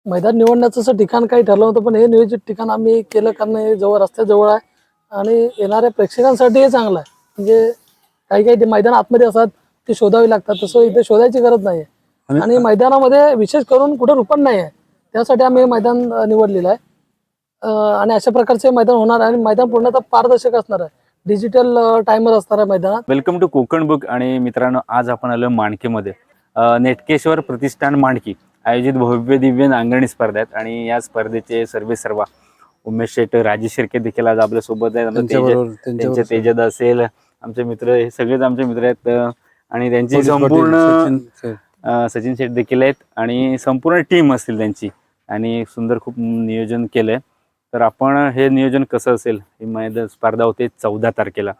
मैदान निवडण्याचं असं ठिकाण काही ठरलं होतं, पण हे नियोजित ठिकाण आम्ही केलं कारण हे जवळ रस्त्याजवळ आहे आणि येणाऱ्या प्रेक्षकांसाठी हे चांगलं आहे. म्हणजे काही काही ते मैदान आतमध्ये असतात, ते शोधावी लागतात, तसं इथे शोधायची गरज नाही आहे. आणि मैदानामध्ये विशेष करून कुठं रुपण नाही आहे, त्यासाठी आम्ही हे मैदान निवडलेलं आहे. आणि अशा प्रकारचे मैदान होणार आहे आणि मैदान पूर्णतः पारदर्शक असणार आहे. डिजिटल टायमर असणार आहे मैदानात. Welcome to Konkan book. आणि मित्रांनो, आज आपण आलो माणकीमध्ये. नेटकेश्वर प्रतिष्ठान माणकी आयोजित भव्य दिव्य नांगरणी स्पर्धा आहेत आणि या स्पर्धेचे सर्वेसर्वा उमेश शेट, राजेश शिर्के देखील आज आपल्या सोबत आहेत. त्यांचे तेजद असेल, आमचे मित्र, हे सगळेच आमचे मित्र आहेत आणि त्यांची संपूर्ण सचिन शेट देखील आहेत आणि संपूर्ण टीम असतील त्यांची. आणि सुंदर खूप नियोजन केलंय. तर आपण हे नियोजन कसं असेल, ही मैदान स्पर्धा होते 14 तारखेला,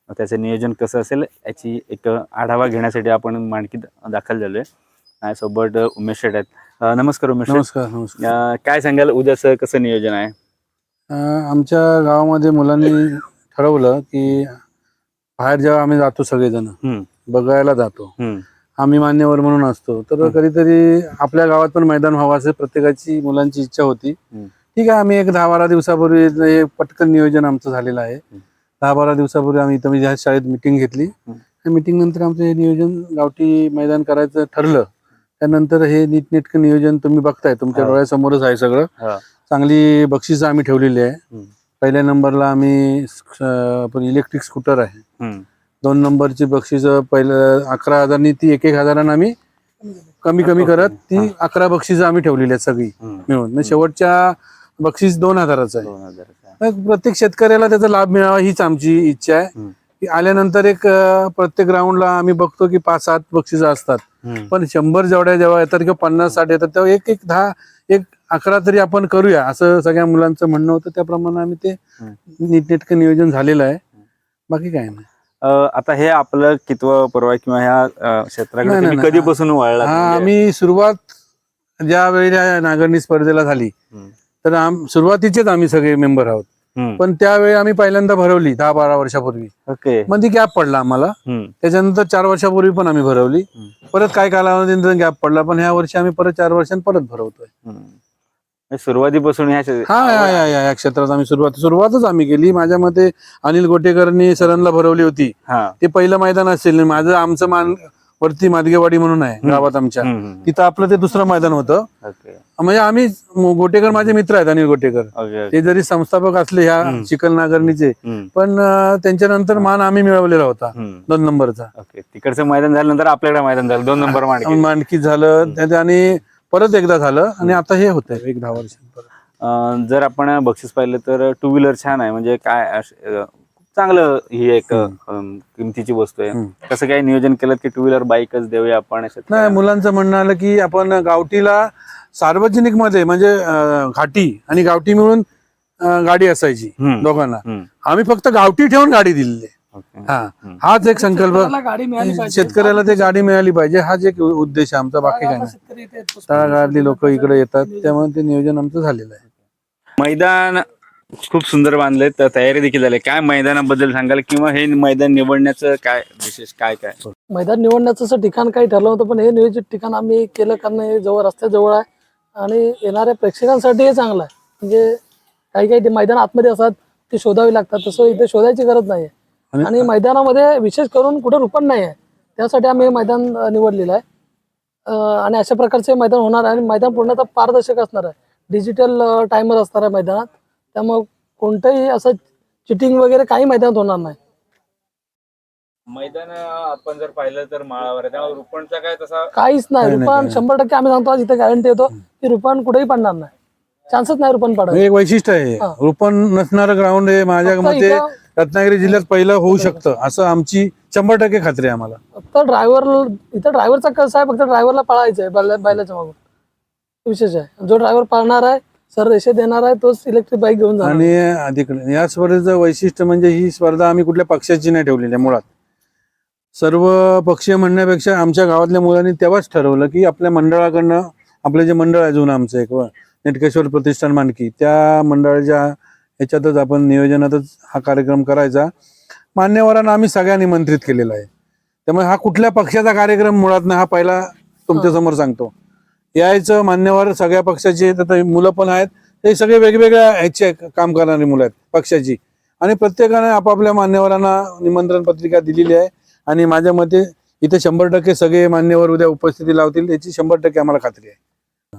त्याचं नियोजन कसं असेल याची एक आढावा घेण्यासाठी आपण माणकीत दाखल झालोय. माझ्यासोबत उमेश शेट आहेत. नमस्कार उमेश. नमस्कार. काय सांगाल, उद्याचं कसं नियोजन आहे? आमच्या गावामध्ये मुलांनी ठरवलं की बाहेर जेव्हा आम्ही जातो, सगळेजण बघायला जातो, आम्ही मान्यवर म्हणून असतो, तर कधीतरी आपल्या गावात पण मैदान व्हावं असं प्रत्येकाची मुलांची इच्छा होती. ठीक आहे, आम्ही एक 10-12 दिवसापूर्वी पटकन नियोजन आमचं झालेलं आहे. 10-12 दिवसापूर्वी आम्ही इथं ह्या शाळेत मिटिंग घेतली. मीटिंग नंतर आमचं हे नियोजन गावठी मैदान करायचं ठरलं. त्यानंतर हे नीटनेटकं नियोजन तुम्ही बघताय, तुमच्या डोळ्यासमोरच आहे सगळं. चांगली बक्षिसं आम्ही ठेवलेली आहे. पहिल्या नंबरला आम्ही इलेक्ट्रिक स्कूटर आहे. 2 नंबरची बक्षीस पहिलं 11,000 ती 1,000 आम्ही कमी कमी करत ती 11 बक्षिसं आम्ही ठेवलेली आहेत सगळी मिळून. शेवटच्या बक्षीस 2,000चं आहे. प्रत्येक शेतकऱ्याला त्याचा लाभ मिळावा हीच आमची इच्छा आहे. की आल्यानंतर एक प्रत्येक राऊंडला आम्ही बघतो की 5-7 बक्षिसं असतात, पण 100 जेवढ्या जेव्हा येतात किंवा 50-60 येतात तेव्हा एक 10 एक 11 तरी आपण करूया असं सगळ्या मुलांचं म्हणणं होतं. त्याप्रमाणे आम्ही ते नीटनेटकं नियोजन झालेलं आहे. बाकी काय नाही. आता हे आपलं कितवं पर्व आहे किंवा ह्या क्षेत्राकडे तुम्ही कधीपासून वळला? आम्ही सुरुवात ज्या वेळी नांगरणी स्पर्धेला झाली तर सुरुवातीचेच आम्ही सगळे मेंबर आहोत. पण त्यावेळी आम्ही पहिल्यांदा भरवली 10-12 वर्षापूर्वी. मध्ये गॅप पडला आम्हाला. त्याच्यानंतर 4 वर्षापूर्वी पण आम्ही भरवली. परत काय कालावधीनंतर गॅप पडला, पण ह्या वर्षी आम्ही परत 4 वर्षांनी परत भरवतोय. सुरुवातीपासून या क्षेत्रात आम्ही सुरुवातच आम्ही केली. माझ्या मते अनिल गोटेकरांनी सरांना भरवली होती. ते पहिलं मैदान असेल. आमचं वरती मादगेवाडी म्हणून आहे गावात आमच्या, तिथं आपलं ते दुसरं मैदान होतं. म्हणजे आम्ही गोटेकर माझे मित्र आहेत, अनिल गोटेकर. ते जरी संस्थापक असले ह्या चिखल नांगरणीचे, पण त्यांच्यानंतर मान आम्ही मिळवलेला होता 2 नंबरचा. तिकडचं मैदान झाल्यानंतर आपल्याकडे मैदान झालं 2 नंबर मांडकी झालं आणि परत एकदा झालं आणि आता हे होतंय एक 10 वर्ष. जर आपण बक्षीस पाहिलं तर 2 व्हीलर छान आहे. म्हणजे काय चांगलं, ही एक किमतीची वस्तू आहे. कसं काय नियोजन केलं की 2 व्हीलर बाईकच देऊया आपण? नाही, मुलांचं म्हणणं आलं की आपण गावठीला सार्वजनिक मध्ये म्हणजे घाटी आणि गावठी मिळून गाडी असायची दोघांना. आम्ही फक्त गावठी ठेवून गाडी दिलेली. हाच एक संकल्प, शेतकऱ्याला ते गाडी मिळाली पाहिजे, हाच एक उद्देश आमचा. बाकी काय नाही. तळागाळातली लोक इकडे येतात, त्यामुळे ते नियोजन आमचं झालेलं आहे. मैदान खूप सुंदर बांधलंय, तर तयारी देखील झाली. काय मैदानाबद्दल सांगाल किंवा हे मैदान निवडण्याचं काय विशेष काय? मैदान निवडण्याचं असं ठिकाण काही ठरलं होतं, पण हे नियोजित ठिकाण आम्ही केलं कारण हे जवळ रस्त्याजवळ आहे आणि येणाऱ्या प्रेक्षकांसाठी हे चांगलं आहे. म्हणजे काही काही ते मैदान आतमध्ये असतात, ते शोधावी लागतात, तसं इथे शोधायची गरज नाही आहे. आणि मैदानामध्ये विशेष करून कुठं रुपण नाही आहे, त्यासाठी आम्ही हे मैदान निवडलेलं आहे. आणि अशा प्रकारचे मैदान होणार आहे आणि मैदान पूर्णतः पारदर्शक असणार आहे. डिजिटल टायमर असणार आहे मैदानात, त्यामुळे कोणतंही असं चिटिंग वगैरे काही मैदानात होणार नाही. मैदान आपण जर पाहिलं तर माळावर आहे, त्यामुळे रुपणचा काय तसा काहीच नाही. रुपण 100% आम्ही सांगतो, इथे गॅरंटी येतो की रुपण कुठेही पडणार नाही. चान्सच नाही रुपण पडायचं. एक वैशिष्ट्य आहे, रुपण नसणारं ग्राउंड हे माझ्या मते रत्नागिरी जिल्ह्यात पहिलं होऊ शकतं, असं आमची 100% खात्री आहे आम्हाला. फक्त ड्रायव्हरचा कसं आहे, फक्त ड्रायव्हरला पळायचं आहे बैलाच्या मागून, विशेष आहे. जो ड्रायव्हर पळणार आहे, सर रेषे देणार आहे, तोच इलेक्ट्रिक बाईक घेऊन जाणार. आणि या स्पर्धेचं वैशिष्ट्य म्हणजे ही स्पर्धा आम्ही कुठल्या पक्षाची नाही ठेवलेली आहे. मुळात सर्व पक्षीय म्हणण्यापेक्षा आमच्या गावातल्या मुलांनी तेव्हाच ठरवलं की आपल्या मंडळाकडनं, आपलं जे मंडळ आहे जुनं आमचं एक नेटकेश्वर प्रतिष्ठान माणकी, त्या मंडळाच्या ह्याच्यातच आपण नियोजनातच हा कार्यक्रम करायचा. मान्यवरांना आम्ही सगळ्यांनी निमंत्रित केलेला आहे. त्यामुळे हा कुठल्या पक्षाचा कार्यक्रम मुळात नाही, हा पहिला तुमच्या समोर सांगतो. यायचं मान्यवर सगळ्या पक्षाचे, तर मुलं पण आहेत, ते सगळे वेगवेगळ्या ह्याचे काम करणारी मुलं आहेत पक्षाची, आणि प्रत्येकाने आपापल्या मान्यवरांना निमंत्रण पत्रिका दिलेली आहे. आणि माझ्या मते इथे 100% सगळे मान्यवर उद्या उपस्थिती लावतील, याची 100% आम्हाला खात्री आहे.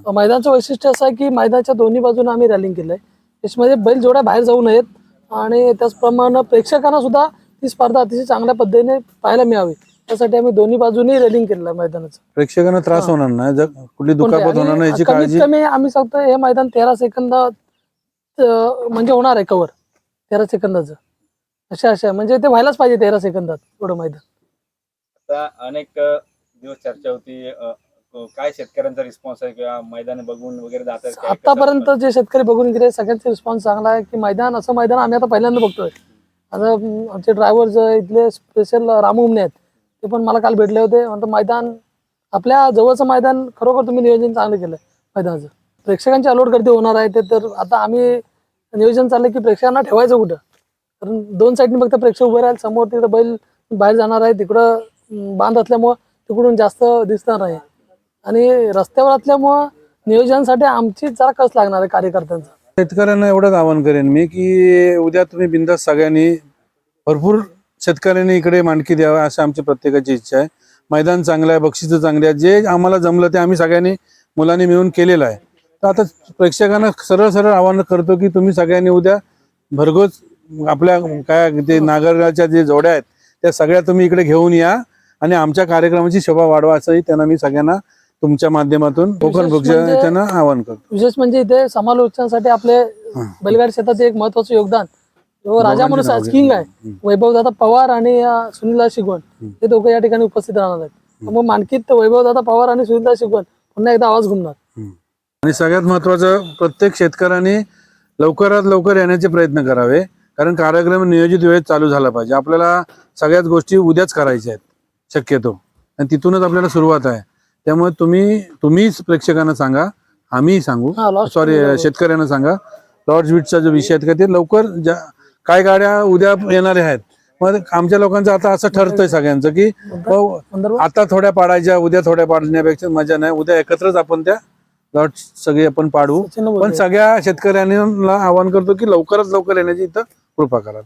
मैदानाचं वैशिष्ट्य असं आहे की मैदानाच्या दोन्ही बाजूने आम्ही रॅलिंग केलंय. त्याच्यामध्ये बैल जोड्या बाहेर जाऊ नयेत आणि त्याचप्रमाणे प्रेक्षकांना सुद्धा ती स्पर्धा अतिशय चांगल्या पद्धतीने पाहायला मिळावी, त्यासाठी आम्ही दोन्ही बाजूनी रॅलिंग केलेलं आहे मैदानाचं. प्रेक्षकांना त्रास होणार नाही, जर कुठली दुखापत होणार नाही याची काळजी. कमीत कमी आम्ही सांगतो हे मैदान 13 सेकंदात म्हणजे होणार आहे कव्हर 13 सेकंदाचं. अशा म्हणजे ते व्हायलाच पाहिजे 13 सेकंदात एवढं मैदान. आता अनेक दिवस चर्चा होती, काय शेतकऱ्यांचा रिस्पॉन्स आहे किंवा मैदान बघून वगैरे जातात? आतापर्यंत जे शेतकरी बघून गेले सगळ्यांचा रिस्पॉन्स चांगला आहे की मैदान असं मैदान आम्ही आता पहिल्यांदा बघतोय. आता आमचे ड्रायव्हर इथले स्पेशल रामूमने आहेत, ते पण मला काल भेटले होते. म्हणतो मैदान आपल्या जवळचं मैदान, खरोखर तुम्ही नियोजन चांगलं केलंय मैदानाचं. प्रेक्षकांची अलोट गर्दी होणार आहे ते, तर आता आम्ही नियोजन चाललंय की प्रेक्षकांना ठेवायचं कुठं, कारण दोन साईडने फक्त प्रेक्षक उभे राहील. समोर तिकडे बैल बाहेर जाणार आहे, तिकडं बांध असल्यामुळं तिकडून जास्त दिसणार नाही, आणि रस्त्यावर असल्यामुळं नियोजनासाठी आमची जरा कस लागणार आहे कार्यकर्त्यांचा. शेतकऱ्यांना एवढंच आवाहन करेन मी की उद्या तुम्ही बिंदास सगळ्यांनी, भरपूर शेतकऱ्यांनी इकडे मांडकी द्यावा असं आमची प्रत्येकाची इच्छा आहे. मैदान चांगलं आहे, बक्षिसं चांगली आहे, जे आम्हाला जमलं ते आम्ही सगळ्यांनी मुलांनी मिळून केलेलं आहे. तर आता प्रेक्षकांना सरळ सरळ आवाहन करतो की तुम्ही सगळ्यांनी उद्या भरघोस आपल्या काय ते नागराच्या जे जोड्या आहेत त्या सगळ्या तुम्ही इकडे घेऊन या आणि आमच्या कार्यक्रमाची शोभा वाढवा, असंही त्यांना मी सगळ्यांना तुमच्या माध्यमातून कोकण पक्ष त्यांना आवाहन करतो. विशेष म्हणजे इथे समालोचनासाठी आपले बैलगाडी क्षेत्राचे एक महत्वाचं योगदान राजा म्हणून आज किंग आहे वैभवदादा पवार आणि सुनीलदादा शिगवण, हे दोघं या ठिकाणी उपस्थित राहणार आहेत. मग मानकीत वैभवदादा पवार आणि सुनीलदादा शिगवण पुन्हा एकदा आवाज घुमणार. आणि सगळ्यात महत्वाचं, प्रत्येक शेतकऱ्यांनी लवकरात लवकर येण्याचे प्रयत्न करावे, कारण कार्यक्रम नियोजित वेळेत चालू झाला पाहिजे. आपल्याला सगळ्याच गोष्टी उद्याच करायच्या आहेत शक्यतो, आणि तिथूनच आपल्याला सुरुवात आहे. त्यामुळे तुम्हीच प्रेक्षकांना सांगा, आम्ही सांगू, सॉरी शेतकऱ्यांना सांगा, लॉर्ड्स बीटचा जो विषय आहे का ते लवकर, काय गाड्या उद्या येणाऱ्या आहेत. मग आमच्या लोकांचं आता असं ठरतंय सगळ्यांचं की आता थोड्या पाडायच्या, उद्या थोड्या पाडण्यापेक्षा मजा नाही, उद्या एकत्रच आपण त्या लॉट्स सगळे आपण पाडवू. पण सगळ्या शेतकऱ्यांना आवाहन करतो की लवकरात लवकर येण्याची इथं कृपा करा.